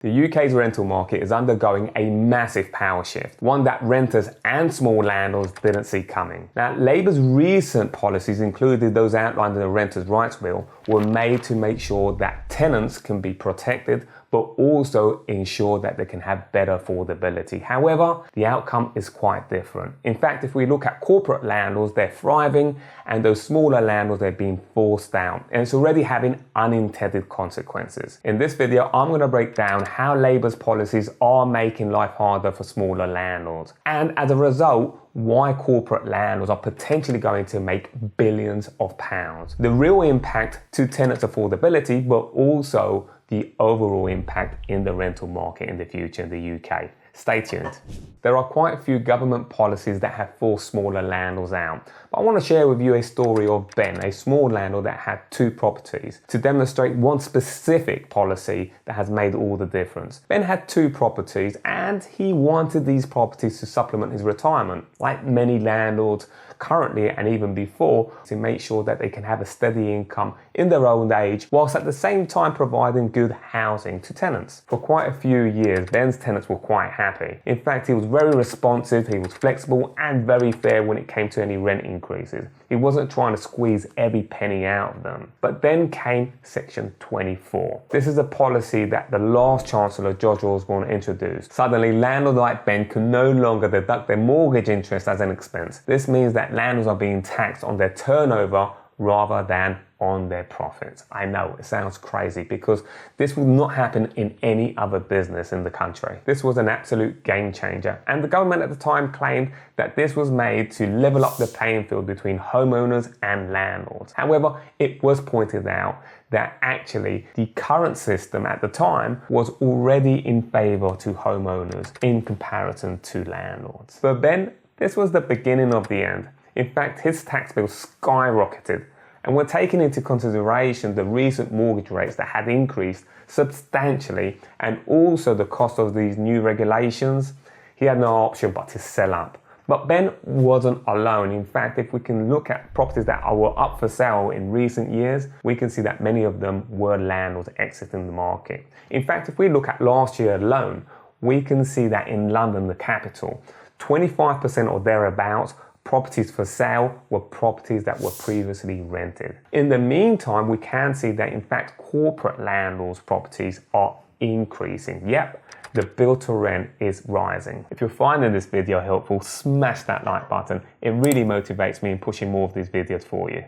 The UK's rental market is undergoing a massive power shift, one that renters and small landlords didn't see coming. Now, Labour's recent policies, including those outlined in the Renters' Rights Bill, were made to make sure that tenants can be protected, but also ensure that they can have better affordability. However, the outcome is quite different. In fact, if we look at corporate landlords, they're thriving, and those smaller landlords, they're being forced out, and it's already having unintended consequences. In this video, I'm going to break down how Labour's policies are making life harder for smaller landlords, and as a result, why corporate landlords are potentially going to make billions of pounds. The real impact to tenants' affordability, but also the overall impact in the rental market in the future in the UK. Stay tuned. There are quite a few government policies that have forced smaller landlords out, but I want to share with you a story of Ben, a small landlord that had 2 properties, to demonstrate one specific policy that has made all the difference. Ben had 2 properties and he wanted these properties to supplement his retirement, like many landlords currently and even before, to make sure that they can have a steady income in their old age, whilst at the same time providing good housing to tenants. For quite a few years, Ben's tenants were quite happy. In fact, he was very responsive, he was flexible and very fair when it came to any rent increases. He wasn't trying to squeeze every penny out of them. But then came Section 24. This is a policy that the last Chancellor, George Osborne, introduced. Suddenly, landlords like Ben can no longer deduct their mortgage interest as an expense. This means that landlords are being taxed on their turnover rather than on their profits. I know it sounds crazy because this would not happen in any other business in the country. This was an absolute game changer, and the government at the time claimed that this was made to level up the playing field between homeowners and landlords. However, it was pointed out that actually the current system at the time was already in favour to homeowners in comparison to landlords. For Ben, this was the beginning of the end. In fact, his tax bill skyrocketed, and when taking into consideration the recent mortgage rates that had increased substantially and also the cost of these new regulations, he had no option but to sell up. But Ben wasn't alone. In fact, if we can look at properties that were up for sale in recent years, we can see that many of them were landlords exiting the market. In fact, if we look at last year alone, we can see that in London, the capital, 25% or thereabouts properties for sale were properties that were previously rented. In the meantime, we can see that in fact corporate landlords' properties are increasing. Yep, the build to rent is rising. If you're finding this video helpful, smash that like button. It really motivates me in pushing more of these videos for you.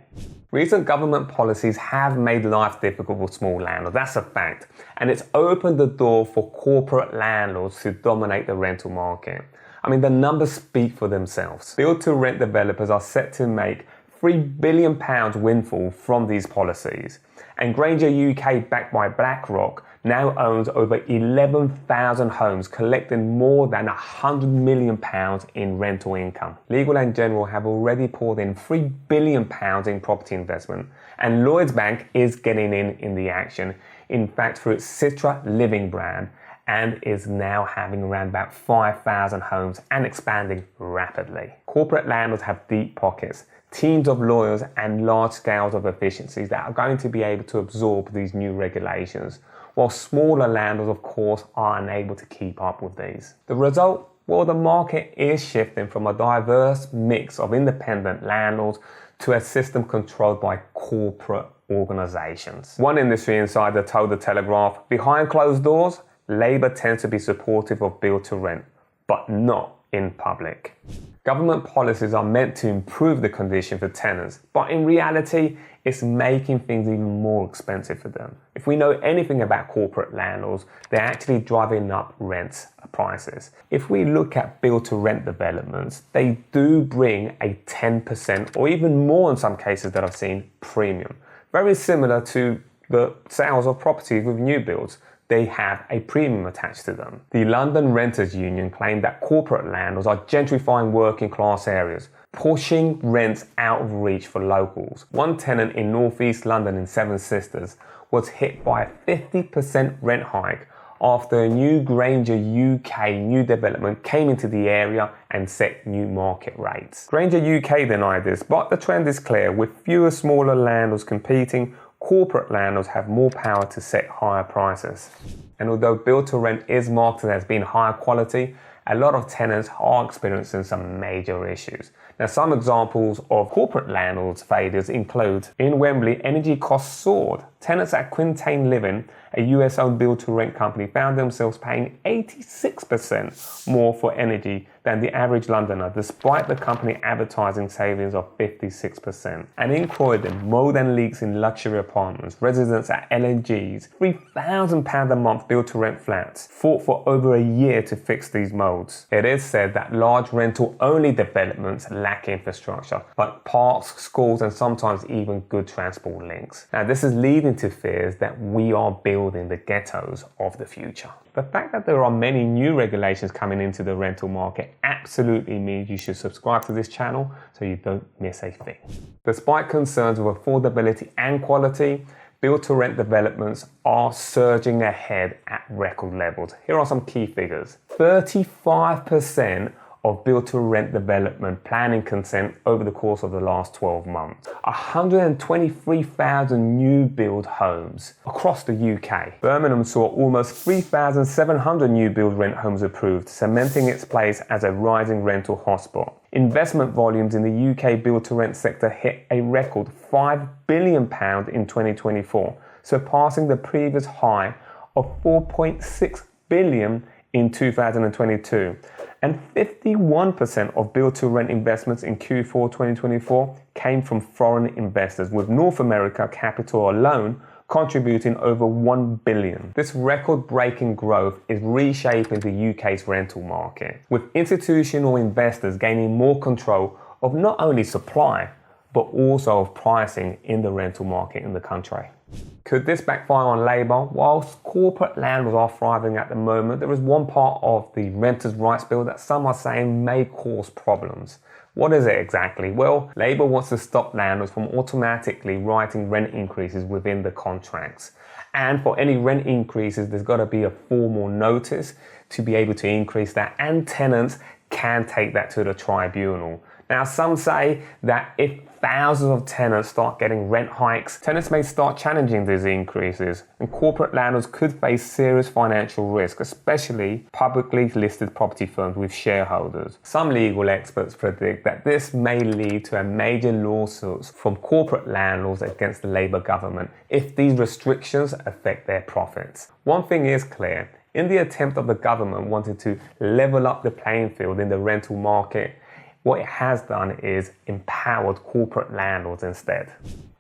Recent government policies have made life difficult for small landlords, that's a fact. And it's opened the door for corporate landlords to dominate the rental market. I mean, the numbers speak for themselves. Build-to-rent developers are set to make £3 billion windfall from these policies. And Grainger UK, backed by BlackRock, now owns over 11,000 homes, collecting more than £100 million in rental income. Legal & General have already poured in £3 billion in property investment, and Lloyds Bank is getting in the action, in fact through its Citra Living brand, and is now having around about 5,000 homes and expanding rapidly. Corporate landlords have deep pockets, teams of lawyers and large scales of efficiencies that are going to be able to absorb these new regulations, while smaller landlords, of course, are unable to keep up with these. The result? Well, the market is shifting from a diverse mix of independent landlords to a system controlled by corporate organisations. One industry insider told The Telegraph, behind closed doors, Labour tends to be supportive of build to rent, but not in public. Government policies are meant to improve the condition for tenants, but in reality, it's making things even more expensive for them. If we know anything about corporate landlords, they're actually driving up rent prices. If we look at build to rent developments, they do bring a 10% or even more in some cases that I've seen premium. Very similar to the sales of properties with new builds. They have a premium attached to them. The London Renters Union claimed that corporate landlords are gentrifying working class areas, pushing rents out of reach for locals. One tenant in northeast London in Seven Sisters was hit by a 50% rent hike after a new Grainger UK new development came into the area and set new market rates. Grainger UK denied this, but the trend is clear. With fewer smaller landlords competing, corporate landlords have more power to set higher prices. And although build to rent is marketed as being higher quality, a lot of tenants are experiencing some major issues. Now, some examples of corporate landlords' failures include: in Wembley, energy costs soared. Tenants at Citra Living, a US-owned build-to-rent company, found themselves paying 86% more for energy than the average Londoner, despite the company advertising savings of 56%. And in Croydon, mold and leaks in luxury apartments. Residents at L&G's £3,000 a month build-to-rent flats fought for over a year to fix these molds. It is said that large rental-only developments lack infrastructure, like parks, schools, and sometimes even good transport links. Now, this is leading to fears that we are building the ghettos of the future. The fact that there are many new regulations coming into the rental market absolutely means you should subscribe to this channel so you don't miss a thing. Despite concerns with affordability and quality, build-to-rent developments are surging ahead at record levels. Here are some key figures. 35% of build-to-rent development planning consent over the course of the last 12 months. 123,000 new build homes across the UK. Birmingham saw almost 3,700 new build rent homes approved, cementing its place as a rising rental hotspot. Investment volumes in the UK build-to-rent sector hit a record £5 billion in 2024, surpassing the previous high of £4.6 billion in 2022. And 51% of build-to-rent investments in Q4 2024 came from foreign investors, with North America capital alone contributing over $1 billion. This record-breaking growth is reshaping the UK's rental market, with institutional investors gaining more control of not only supply, but also of pricing in the rental market in the country. Could this backfire on Labour? Whilst corporate landlords are thriving at the moment, there is one part of the Renters' Rights Bill that some are saying may cause problems. What is it exactly? Well, Labour wants to stop landlords from automatically writing rent increases within the contracts. And for any rent increases, there's got to be a formal notice to be able to increase that, and tenants can take that to the tribunal. Now, some say that if thousands of tenants start getting rent hikes, tenants may start challenging these increases, and corporate landlords could face serious financial risk, especially publicly listed property firms with shareholders. Some legal experts predict that this may lead to a major lawsuits from corporate landlords against the Labour government if these restrictions affect their profits. One thing is clear: in the attempt of the government wanting to level up the playing field in the rental market, what it has done is empowered corporate landlords instead.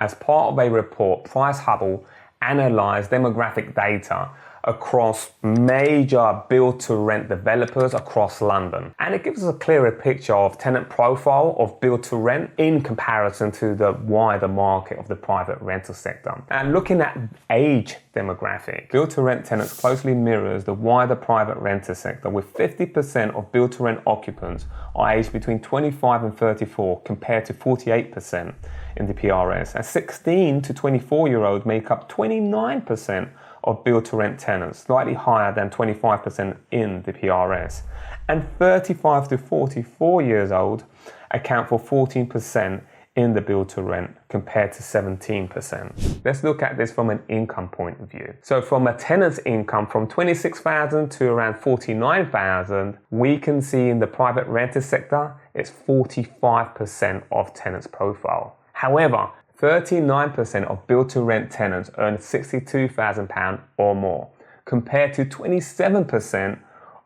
As part of a report, Price Hubble analysed demographic data across major build-to-rent developers across London. And it gives us a clearer picture of tenant profile of build-to-rent in comparison to the wider market of the private rental sector. And looking at age demographic, build-to-rent tenants closely mirrors the wider private rental sector, with 50% of build-to-rent occupants are aged between 25 and 34 compared to 48% in the PRS. And 16 to 24-year-olds make up 29% of build-to-rent tenants, slightly higher than 25% in the PRS. And 35 to 44 years old account for 14% in the build-to-rent compared to 17%. Let's look at this from an income point of view. So from a tenant's income from 26,000 to around 49,000, we can see in the private rental sector, it's 45% of tenants' profile. However, 39% of build-to-rent tenants earn £62,000 or more, compared to 27%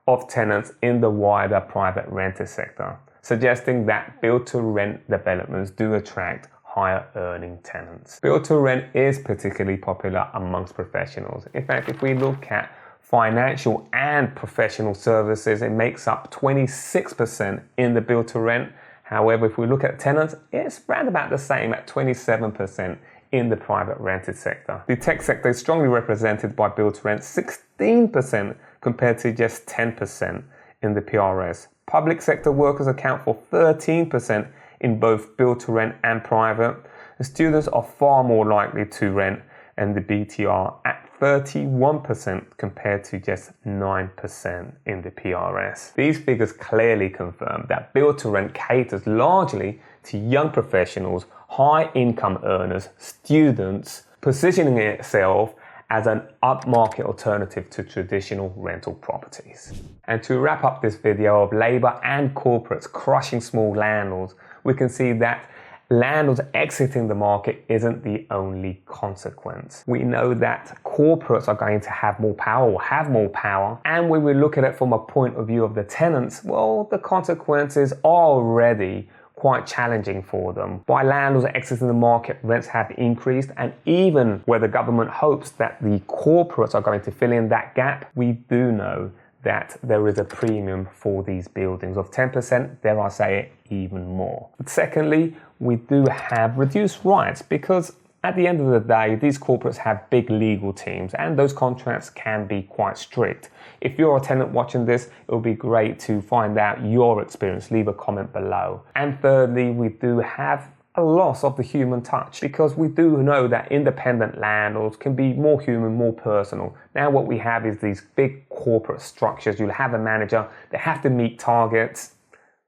of tenants in the wider private rental sector, suggesting that build-to-rent developments do attract higher earning tenants. Build-to-rent is particularly popular amongst professionals. In fact, if we look at financial and professional services, it makes up 26% in the build-to-rent. However, if we look at tenants, it's around about the same at 27% in the private rented sector. The tech sector is strongly represented by build-to-rent, 16% compared to just 10% in the PRS. Public sector workers account for 13% in both build-to-rent and private. The students are far more likely to rent and the BTR at 31% compared to just 9% in the PRS. These figures clearly confirm that build-to-rent caters largely to young professionals, high income earners, students, positioning itself as an upmarket alternative to traditional rental properties. And to wrap up this video of Labour and corporates crushing small landlords, we can see that landlords exiting the market isn't the only consequence. We know that corporates are going to have more power or have more power, and when we look at it from a point of view of the tenants, well, the consequences are already quite challenging for them. By landlords exiting the market, rents have increased, and even where the government hopes that the corporates are going to fill in that gap, we do know that there is a premium for these buildings of 10%, dare I say it, even more. But secondly, we do have reduced rights because at the end of the day, these corporates have big legal teams and those contracts can be quite strict. If you're a tenant watching this, it would be great to find out your experience. Leave a comment below. And thirdly, we do have a loss of the human touch because we do know that independent landlords can be more human, more personal. Now what we have is these big corporate structures. You'll have a manager, they have to meet targets.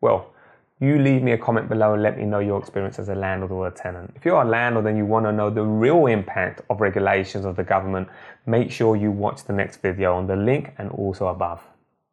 Well, you leave me a comment below and let me know your experience as a landlord or a tenant. If you're a landlord and you want to know the real impact of regulations of the government, make sure you watch the next video on the link and also above.